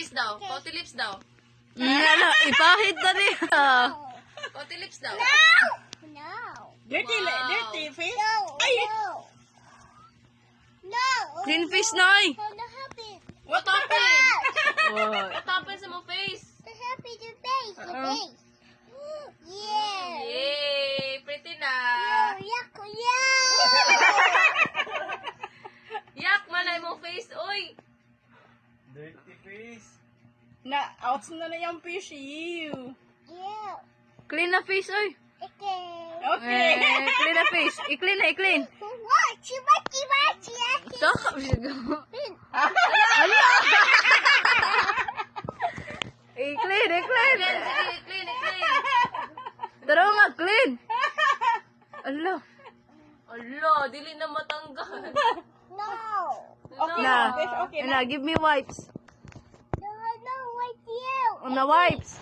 lips daw. Pouty lips daw. Ano, ipahid na rin. Pouty lips daw. No. Dirty, Wow. dirty fish. No. Ay! No. Clean fish, Noy. I'm not happy. What happened? Oh. What happened sa mong face? I'm happy to face. The Uh-oh. face. Yeah. Yay! Pretty na. Yuck, yuck. Yak, malay mong face. Uy! Dirty fish. Na, out na yung fish, you. Yeah. Clean na fish, oy. Okay. Okay. Clean na fish. I-clean na, i-clean. What? Chibachi, bachi, bachi. Saka. I-clean, i-clean. Clean, sige, clean, clean. Tara nga, clean. Ala. Ala, dili na matanggal. No. Okay Na. na, fish, okay na. Na, give me wipes. No, no, wait you. Na wipes.